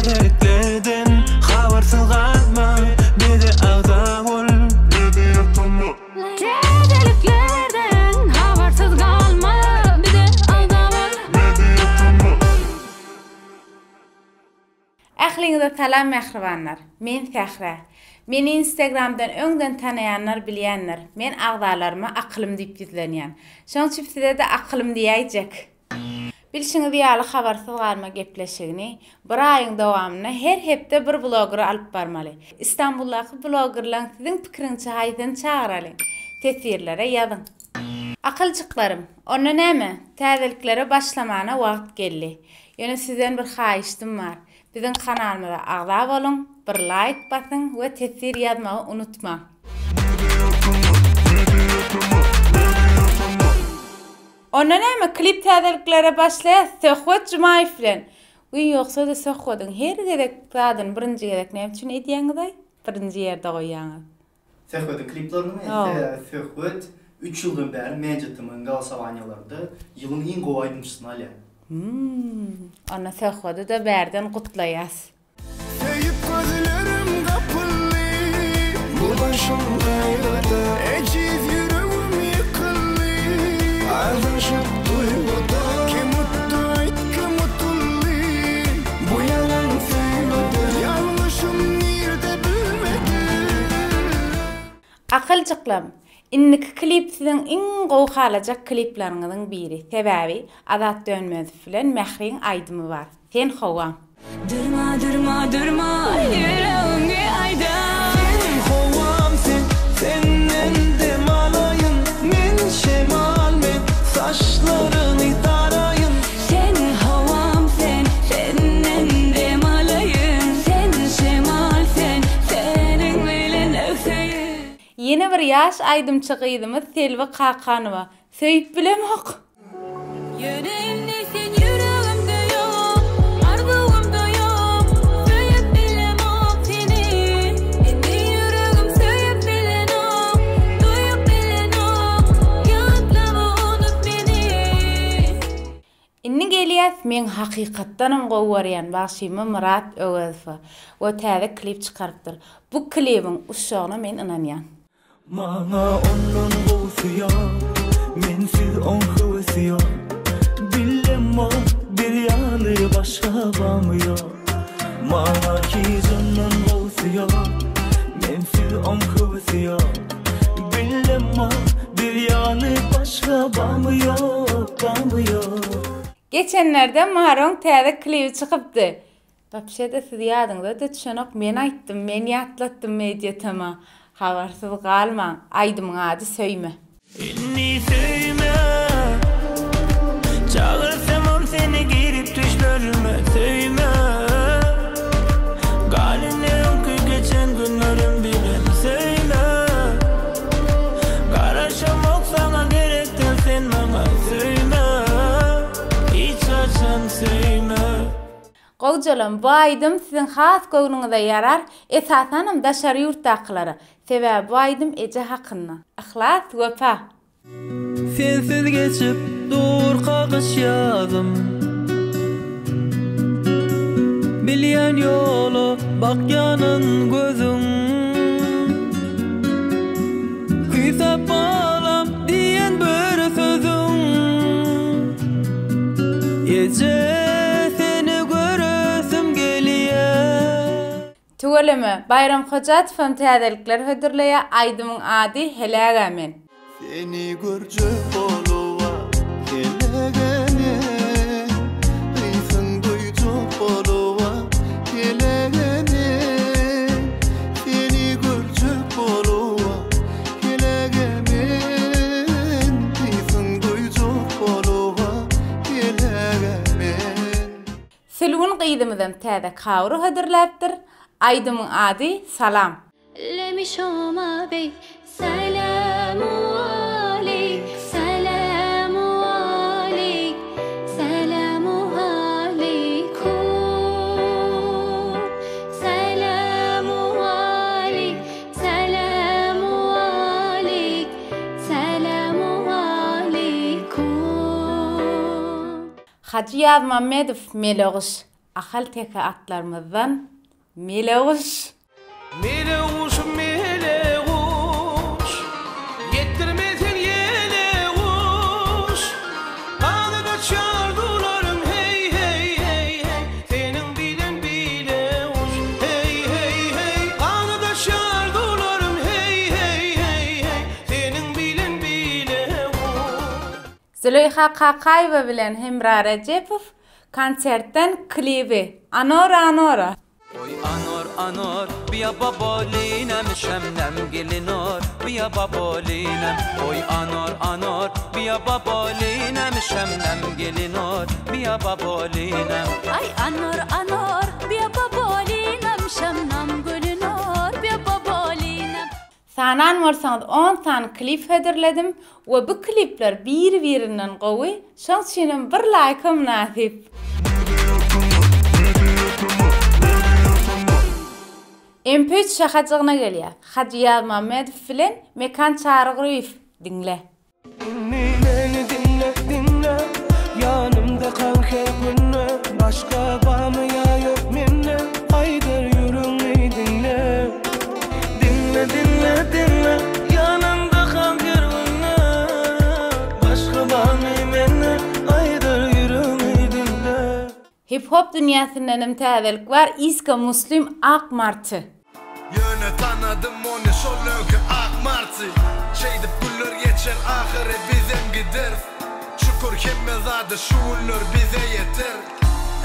Tehditlerden habersız kalma, bizi ağda ol, bizi yapma. Tehditlerden habersız kalma, bizi ağda ol, bizi yapma. Ähliňize salam mehribanlar. Men Sähra. Meni Instagramdan öňden tanaýanlar bilýänler. Men agdalarıma aklym diýip ýüzlenýän. Şoň üçin size de aklym diýäjek. Bilşiňiz ýaly habarsyz galma gepleşigini bir aýyň dowamyna her hepde bir bloger alyp barmaly. İstanbuldaky blogerlaryň siziň pikiriňçe haýsyn çagaraly. Tesirlere ýazyň. Akylçyklarym, onda näme? Täzeliklere başlamana wagt geldi. Ýöne sizden bir haýyşdym bar. Bizim kanalımıza agda bolun, bir like basın ve tesir yazmağı unutma. Ona näme klip täzeliklere başlaýar, Söhbet Jumaýew bilen. Uý ýoksa da Söhbet'in her gerek zadyn birinji gerek näme üçin edýäňiz? Birinji ýerde goýýaňyz. Söhbet'in kliplerini Söhbet 3 ýyldan bäri Mejitimiň galsawanyalarda ýylyň iň gowy aýdymçysyna alýar. Ana Söhbet'i de bärden gutlaýas. Söýüp gözlerim gapylly, bu başym gaýrada, ejiz ýüregim ýykylly. Aldaşyp duýmada, kim mutlu aýt, kim mutly. Bu ýalan söýmedi, ýalňyşym nirde bilmedim. Akylçyklam. Inniki klip sizin iň gowy halajak klipleriňiziň biri. Sebäbi Azat Dönmezov bilen Mehriň aýdymy bar. Sen howam. Durma durma durma yüreğimi aydan. Sen howam senden dem alayın. Men şemal men saçlaryny tarayın. Sen havam senden dem alayın. Sen şemal senin bilen öpeyim. Yeni bir yaş aýdymçy gyzymyz Selvi Kakanowa. Söýüp bilemok. Yüreğimde sen yüreğimde yok, arzuğumda yok. Söýüp bilemok seni, endi yüreğim söýüp bilenok, duýup bilenok, ýatlama unup meni. Inni gelýär men hakykatdanam gowy barýan Başymy Murat Ögezow we täze klip çykardyr. Bu klibiň uşagyna men inanýan. Mana onun gowy ýok, mensiz on howasy ýok. Bilemo bir ýaly başga bamy ýok. Mana kiýjinin gowy ýok, mensiz on howasy ýok. Bilemo bir ýaly başga bamy ýok, bamy ýok. Geçenlerde Maron täze klibi çykypdy. Tapşeda siz ýadyňyzda da düşenok men aýtdym, men ýatlatdym mediatama. Habarsyz galma, aýdymyň ady söýme. Inni söýme, çağırsam seni girip düşlerime söýme. Galyny öňkü geçen günlerim bilen söýme. Garaşamok sana gerekden sen maňa söýme. Hiç açan söýme. Gowjalan bu aýdym sizin has göwnüňize ýarar, esasanam daşary ýurtdakylary. Sebäbi bu aýdym eje hakynda. Ihlas wepa. Sensiz geçip dur kagyş ýazym. Bilýän ýolu bakýanyn gözüň. Küsap balam diýen bir sözüň. Eje seni göresim gelýär. Tügeleme Bayram Hojatowyň täzelikleri hödürleýär aýdymyň ady Helegamen. Seni görjek boluwa Helegamen. Rysyň duýjak boluwa Helegamen. Seni görjek boluwa Helegamen. Rysyň duýjak boluwa Helegamen. Selwin gyzymyzam täze kawry hödürläpdir. Aýdymyň ady Salam. Lemişoma bey, selamu aleyk, selamu aleyk, selamu aleykum. Selamu aleyk, selamu aleyk, selamu aleykum. Hacı Yaz Mammedow Meloğuş. akal teke atlarımızdan Meleuş. Meleuş, meleuş, getirmesin yeleuş. Ağda çağırdılarım hey hey hey hey, senin bilen bileuş. Hey hey hey, ağda çağırdılarım hey hey hey hey, senin bilen bileuş. Züleyha Kakayeva bilen Hemra Recepov konsertten klibi Anora Anora. Oy anor anor biya babolinem şemnem gelinor biya babolinem. Oy anor anor biya babolinem şemnem gelinor biya babolinem. Ay anor anor biya babolinem şamnam gülünor biya babolinem. Sanan bolsaňyz 10 san klip hedirledim we bu klipler bir-birinden gowy. Şoň üçin bir like'ym nasip. MP3 şahacığına gelýär. Hacı Muhammed filan Mekan Çarıgıroýew dinle. Beni dinle dinle, yanımda kal her günle. Başka var mı ya yok minne, haydır yürümeyi dinle. Dinle dinle dinle, yanımda kal her günle. Başka var mı minne, haydır yürümeyi dinle. Hip hop dünyasından imtihadelik var. İska Muslim Ak Martı. Yöne tanıdım onu şolöge ak martı. Şeydip güller geçer ahire bizem gider. Şükür kemmez adı şuuller bize yeter.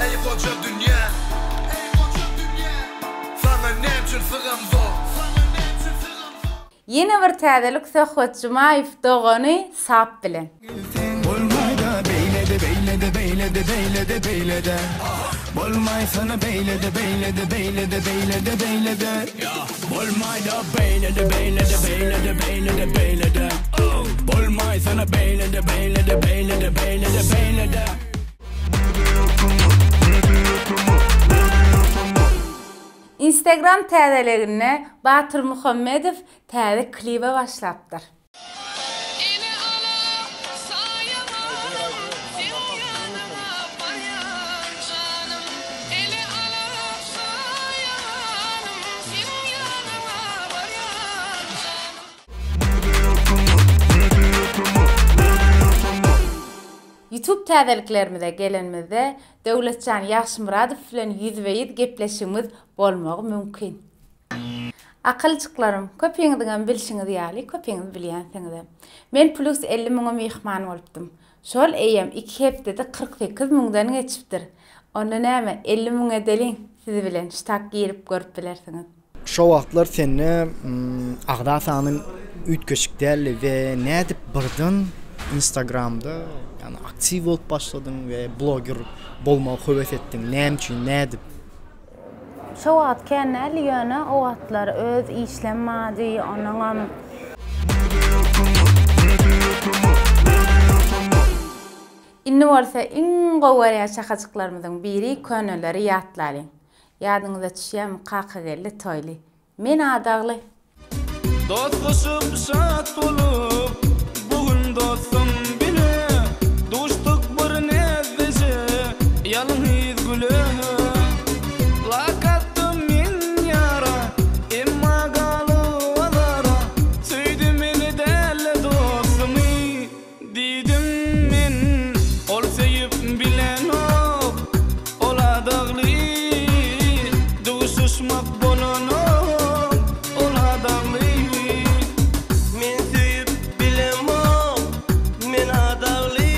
Ey koca dünya, ey koca dünya. Sana ne için sığam zor, sana ne için sığam zor. Yeni bir täzelik Söhbet Jumayev dogany sap bilen. Olmayda beylede beylede beylede beylede beylede. Bolmay sana beylede beylede beylede beylede beylede. Bolmayda beylede beylede beylede beylede beylede. Bolmay sana beylede beylede beylede beylede beylede. Instagram täzeligine Batyr Muhammedow täze klibe başlapdyr. Ele ala sayamam, senin yanına varyan canım. Ele ala sayamam, senin yanına varyan canım. YouTube täzeliklerimize gelenmizde Döwletjan Ýagşymyradow bilen ýüzbe-ýüz gepleşigimiz bolmagy mümkin. Akylçyklarym, köpeňizden bilşiňiz ýaly, köpeňiz bilýänsiňiz. Men plus 50 000 mehman bolupdym. Şol eýem 2 hepdede 48 000dan geçipdir. Onda näme 50 000 edeliň sizi bilen ştak girip görüp bilersiňiz. Şo wagtlar seni agda sanyň ütkeşikdäl we nädip birden Instagramda yani aktiv bolup başladyň we blogger bolmagy höwes etdiň. Näme üçin nädip? Şo wagt kenäli ýöne o wagtlar öz işlenmädi, onaňam Inni bolsa iň gowy şahajyklarymyzyň biri könelleri ýatlaly. Ýadyňyza düşýär Kaka geldi toýly. Men adagly. Dostlaşıp şat bolup, bugün dostum bile. Dostluk bir nezdeje, yalnız güle. Lakattım min yara, emma galı alara. Söydüm beni delle dostumu, didim min. Ol seyip bilen ol, ol adaglı. Dostuşmak bolan ol, ol adaglı. Men seyip bilen ol, men adaglı.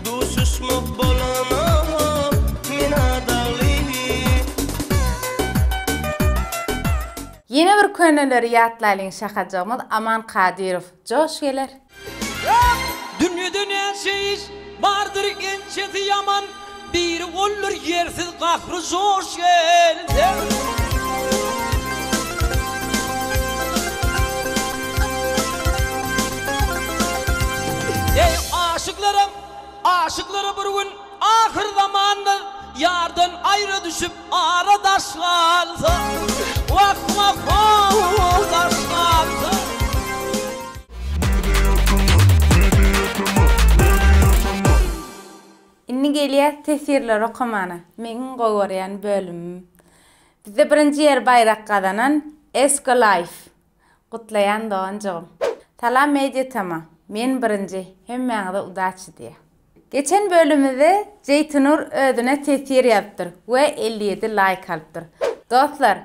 Dostuşmak bolan ol, men adaglı. Yine bir könelleri ýatlalyň şahajygymyz Aman Kadirow. Joş geler. Dünyada näçe iş bardyr gençeti yaman. Bir olur yersiz gahrı joş geldi. Ey aşıklarım, aşıkları bir gün ahir zamanda yardan ayrı düşüp aradaşlarsa. Vak vak vak daşlarsa. Inni gelýär Ve tesirler okumana. Men goýaryan bölüm. Bizde birinci yer bayrak kazanan Esko Life. Kutlayan doğancığım. Talam medya tama. Men birinci. Hemmeňize udaçy diye. Geçen bölümde Jeytunur özüne tesir yaptır ve 57 like alıptır. Dostlar,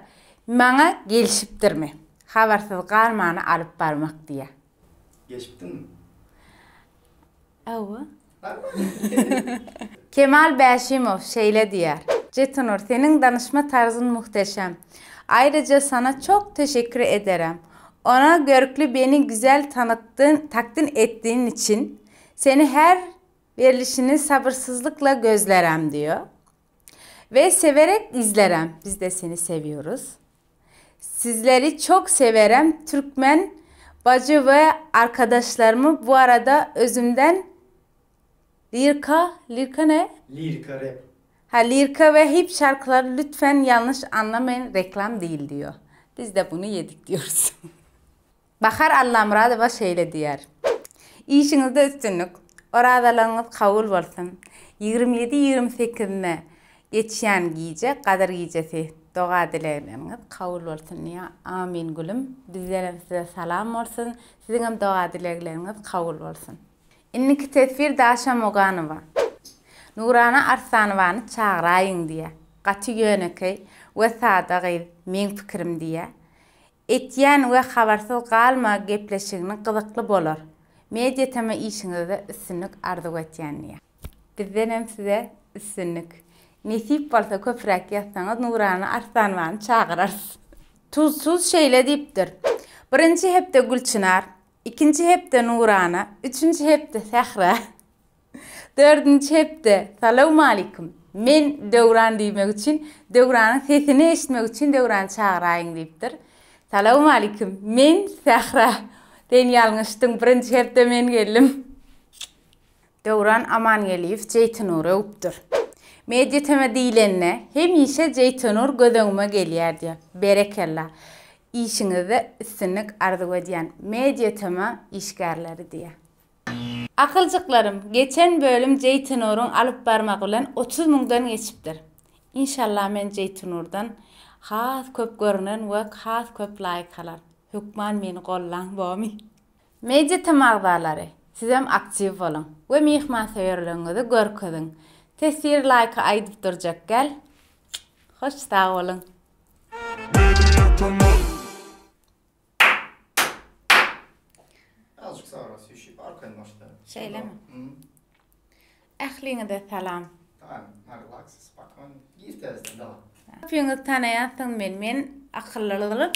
bana gelişipdirmi? Habarsyz galmany alıp barmak diye. Geçipdin mi? Awa. Kemal Bäşimov şeýle diýär. Jeytunur, senin danışma tarzın muhteşem. Ayrıca sana çok teşekkür ederim. Ona görkülü beni güzel takdim ettiğin için seni her verilişini sabırsızlıkla gözlerem diyor. Ve severek izlerem. Biz de seni seviyoruz. Sizleri çok severem. Türkmen bacı ve arkadaşlarımı bu arada özümden lirika ne? Lirika rap. Lirika ve hip şarkıları lütfen yanlış anlamayın, reklam değil diyor. Biz de bunu yedik diyoruz. Bahar Allamradova şeýle diýär. İşiňizde üstünlük, oradalarınız kabul bolsun. 27-28'ine geçýän giýje, Kadir giýjesi doga dileýärleriniz kabul bolsun. Ya amin gülüm. Bizden size salam bolsun. Siziň hem doga dileýärleriniz kabul bolsun. Inniki tesbir Daşam Oganowa. Nurana Arsanowany çağıraýyn diye. Gaty ýönekey we sadagy men pikirim diye. Etýän we habarsyz galma gepleşiginiň gyzykly bolar. Media tema işiňizde üstünlük arzu etýän diye. Bizden hem size üstünlük. Nesip bolsa köpürak ýatsaňyz Nurana Arsanowany çağırarsyz. Tuzsuz şeýle diýipdir. Birinci hepde Gülçinar, ikinci hepde Nurana, üçüncü hepde Sahra. Dördüncü hepde Salamu aleykum. Men Döwran diýmek üçin, Döwranyň sesini eşitmek üçin Döwrany çağıraýyn diýipdir. Salamu aleykum. Men Sahra. Den ýalňyşdyň birinji hepde men geldim. Döwran Amanyeliýew Jeytunury öpdir. Media tema diýilenne hemişe Jeytunur gözeňime gelýär diýär. Berekellah. İşiňizde üstünlük arzu edýän media tema işgärleri diýär. Akılcıklarım, geçen bölüm Jeytunur'un alıp barmak bilen 30 000'dan geçipdir. İnşallah men Jeytunur'dan has köp görünen ve has köp like alar. Hükman meni gollan bomi. Media tamagdalary, sizem aktiv bolun ve mihman severliğinizi görkezin. Tesir like aýdyp durjak gel. Hoş sağ olun. Azıcık sonra süşüp arkadan başla. Şeýle mi? Ähliňe de salam. Tamam, relax, bakman. Girtezden devam. Öpüňiz tanaýansyň men akyllylyk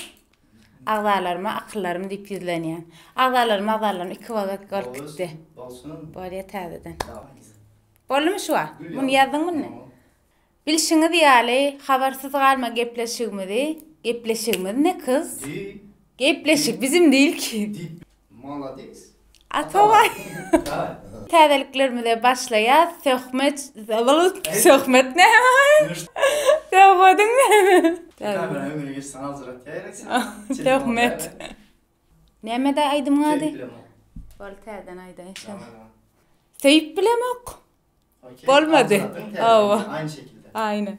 agdalarıma akyllarym diýip ýüzlenýän. Agdalarym iki wagt galyp gitdi. Bolsun. Bolýa täzeden. Devam. Bolmy şu? Muny ýazdyňmy? Bilşiňiz ýaly habarsyz galma gepleşigimiz ne kız? Gepleşik bizim değil ki. Malades. Ataway. Täzeliklerimize başlaýar. Söhmet ne? Söhmetin ne? Kamera öňüne geç sana hazırat ýaýraksan. Söhmet. Näme de aýdym gady? Bol täzen aýda inşallah. Söýüp bilemek. Bolmady. Aynı şekilde. Aynen.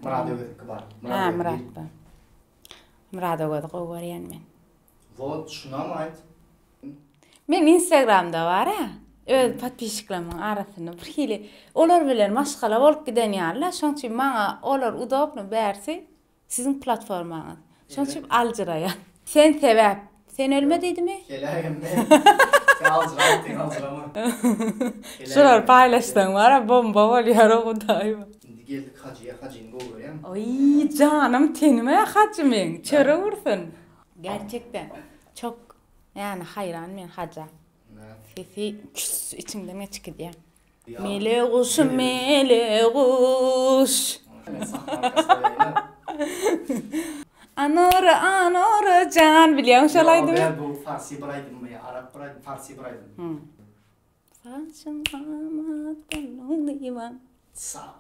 Murad öwediki bar. Murad. Murad öwedi goýarýan men. Vot şuna mı ait? Men Instagramda var ha. Öz patpişiklamyň arasyna bir hili olar bilen maşgala bolup giden ýarlar. Şoň üçin maňa olar udobny berse siziň platformaňyz. Şoň üçin aljyraýar. Sen sebäp. Sen ölmedidimi? Gelägem ben. Sen alcırama. Şular paylaşdyň var ha, bomba bolýar o daýma. Indi geldik hacıyny goýarýan. Oy canım tenime hacı men. Çöre vursun. Gerçekten çok yani hayran men haca. Sesi içinden ne çıkıyor? Meleğuş, meleğuş. Anor can biliyor musun şalaydı mı? Ben bu Farsi braydım ya, Arap braydım, Farsi braydım. Saçın damat bunun divan. Sağ.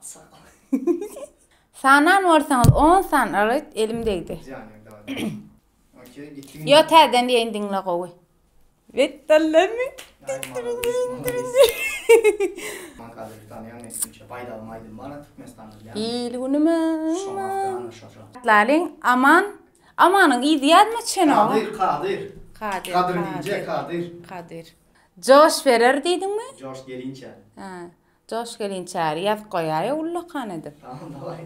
Sanan varsanız 10 san alıp elimdeydi. Yani devam. Okey, gittim. Yo terden diye indinle koy. Vettallemi. Man kadir tanıyan etmişe faydalı maydın bana Türkmenistan'da. İyi günüme. Şoňa şaşa. Lalin aman. Amanın iyi diyadma çeno. Kadir. Kadir. Kadir deyince Kadir. Kadir. Josh verer diydin mi? Josh gelince. Ha. Josh gelinçär yaz koýaýa ullakan edip. Tamam davay.